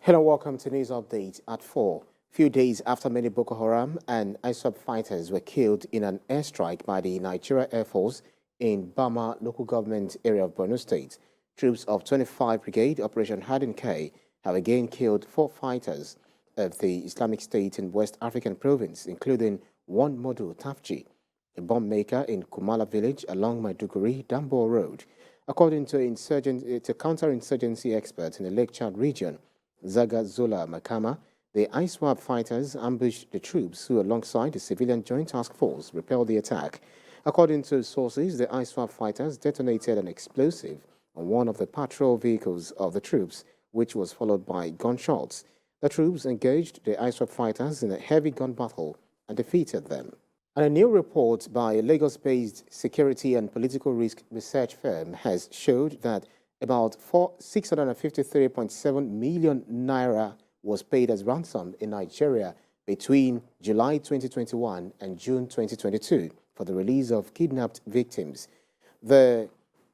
Hello, welcome to News Update at 4. Few days after many Boko Haram and ISWAP fighters were killed in an airstrike by the Nigeria Air Force in Bama local government area of Borno State, troops of 25 Brigade Operation Hardin K have again killed 4 fighters of the Islamic State in West African province, including one Modu Tafji, a bomb maker in Kumala village along Maiduguri Dambo Road. According to counterinsurgency experts in the Lake Chad region, Zaga Zola Makama, the ISWAP fighters ambushed the troops who, alongside the civilian joint task force, repelled the attack. According to sources, the ISWAP fighters detonated an explosive on one of the patrol vehicles of the troops, which was followed by gunshots. The troops engaged the ISWAP fighters in a heavy gun battle and defeated them. And a new report by a Lagos-based security and political risk research firm has showed that about 653.7 million naira was paid as ransom in Nigeria between July 2021 and June 2022 for the release of kidnapped victims. The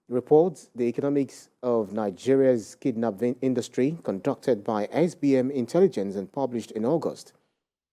report, The Economics of Nigeria's Kidnapping Industry, conducted by SBM Intelligence and published in August,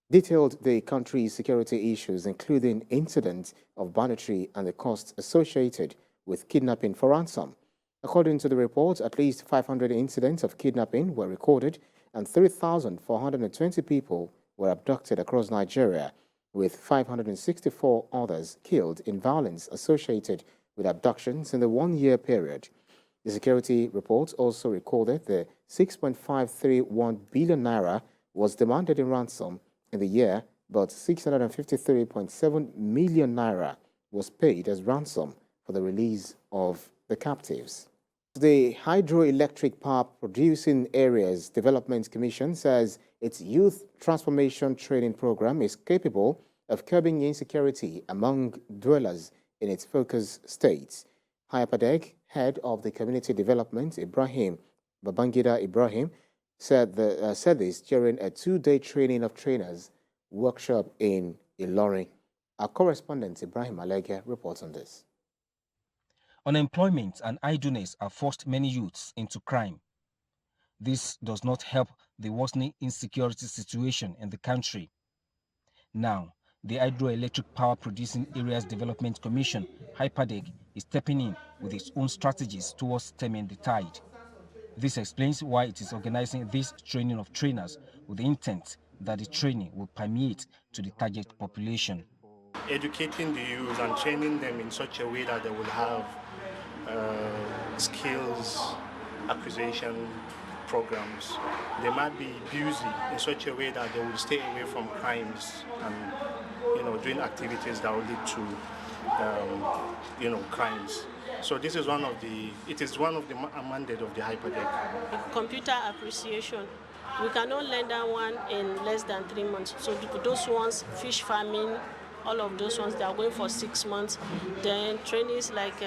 detailed the country's security issues, including incidents of banditry and the costs associated with kidnapping for ransom. According to the report, at least 500 incidents of kidnapping were recorded and 3,420 people were abducted across Nigeria, with 564 others killed in violence associated with abductions in the one-year period. The security report also recorded that 6.531 billion naira was demanded in ransom in the year, but 653.7 million naira was paid as ransom for the release of the captives. The Hydroelectric Power Producing Areas Development Commission says its Youth Transformation Training Program is capable of curbing insecurity among dwellers in its focus states. Hyperdeck, head of the Community Development, Ibrahim Babangida Ibrahim, said this during a 2-day training of trainers workshop in Ilorin. Our correspondent Ibrahim Alege reports on this. Unemployment and idleness have forced many youths into crime. This does not help the worsening insecurity situation in the country. Now, the Hydroelectric Power Producing Areas Development Commission, Hyperdeck, is stepping in with its own strategies towards stemming the tide. This explains why it is organizing this training of trainers with the intent that the training will permeate to the target population. Educating the youth and training them in such a way that they will have skills acquisition programs. They might be busy in such a way that they will stay away from crimes and doing activities that will lead to crimes. So this is one of the mandate of the Hyperdeck. Computer appreciation. We cannot learn that one in less than 3 months. So those ones, fish farming, all of those ones, they are going for 6 months. Then trainings like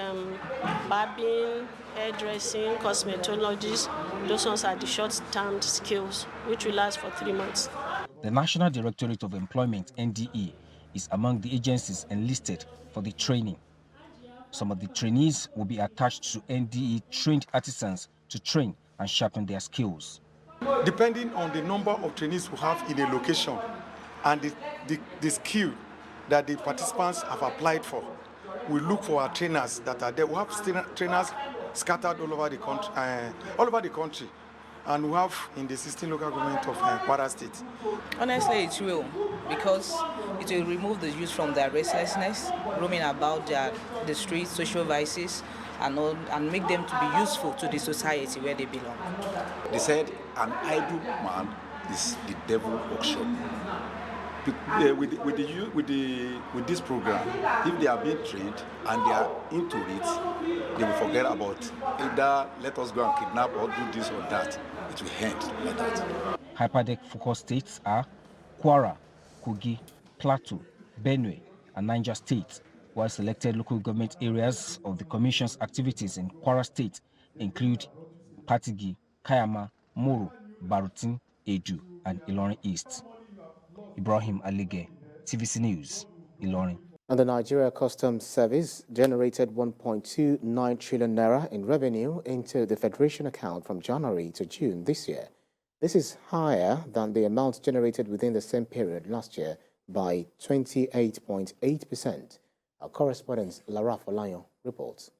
barbing, hairdressing, cosmetologists, those ones are the short-term skills, which will last for 3 months. The National Directorate of Employment, NDE, is among the agencies enlisted for the training. Some of the trainees will be attached to NDE-trained artisans to train and sharpen their skills. Depending on the number of trainees we have in a location and the skill that the participants have applied for, we look for our trainers that are there. We have trainers scattered all over the country, and we have in the 16 local government of Kwara State. Honestly, it will, because it will remove the youth from their restlessness, roaming about the streets, social vices, and make them to be useful to the society where they belong. They said an idle man is the devil workshop. With this program, if they are being trained and they are into it, they will forget about either let us go and kidnap or do this or that. It will end like that. Hyperdeck focus states are Kwara, Kogi, Plateau, Benue, and Niger State, while selected local government areas of the Commission's activities in Kwara State include Patigi, Kayama, Moro, Barutin, Edu, and Ilorin East. Ibrahim Alige, TVC News, Ilorin. And the Nigeria Customs Service generated 1.29 trillion naira in revenue into the Federation account from January to June this year. This is higher than the amount generated within the same period last year by 28.8%. Our correspondent Lara Folayon reports.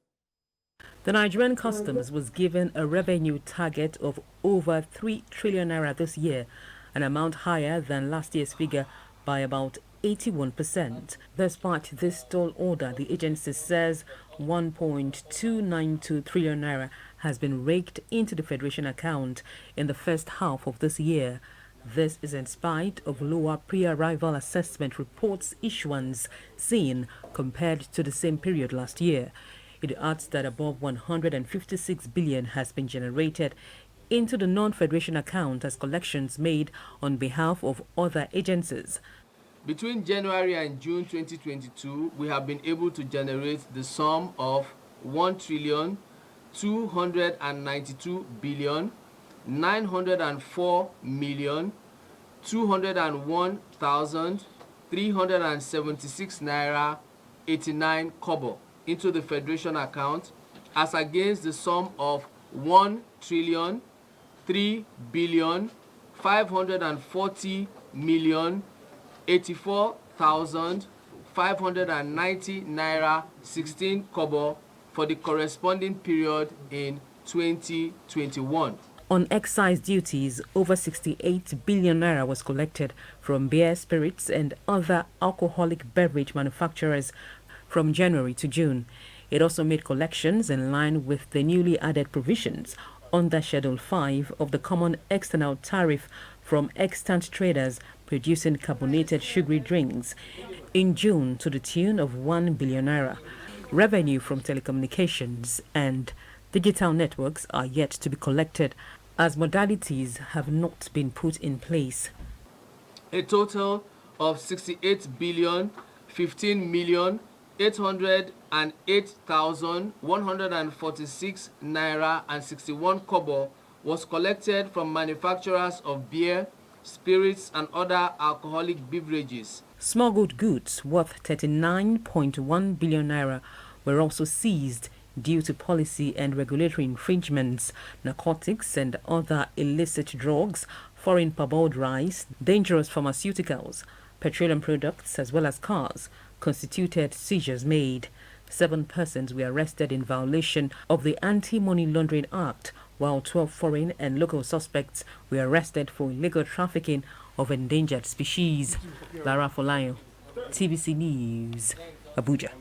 The Nigerian Customs was given a revenue target of over 3 trillion naira this year, an amount higher than last year's figure by about 81%. Despite this tall order, the agency says 1.292 trillion naira has been raked into the Federation account in the first half of this year. This is in spite of lower pre-arrival assessment reports issuance seen compared to the same period last year. It adds that above 156 billion has been generated into the non-Federation account as collections made on behalf of other agencies. Between January and June 2022, we have been able to generate the sum of 1,292,904,201,376 naira 89 kobo into the Federation account, as against the sum of 1,3billion,540,084,590 naira 16 kobo for the corresponding period in 2021. On excise duties, over 68 billion naira was collected from beer, spirits and other alcoholic beverage manufacturers from January to June. It also made collections in line with the newly added provisions under Schedule 5 of the Common External Tariff from extant traders producing carbonated sugary drinks in June to the tune of 1 billion naira. Revenue from telecommunications and digital networks are yet to be collected as modalities have not been put in place. A total of 68 billion 15 million 808,146 naira and 61 kobo was collected from manufacturers of beer, spirits and other alcoholic beverages. Smuggled goods worth 39.1 billion naira were also seized due to policy and regulatory infringements. Narcotics and other illicit drugs, foreign parboiled rice, dangerous pharmaceuticals, petroleum products as well as cars constituted seizures made. 7 persons were arrested in violation of the Anti-Money Laundering Act, while 12 foreign and local suspects were arrested for illegal trafficking of endangered species. Lara Folayon, TBC News, Abuja.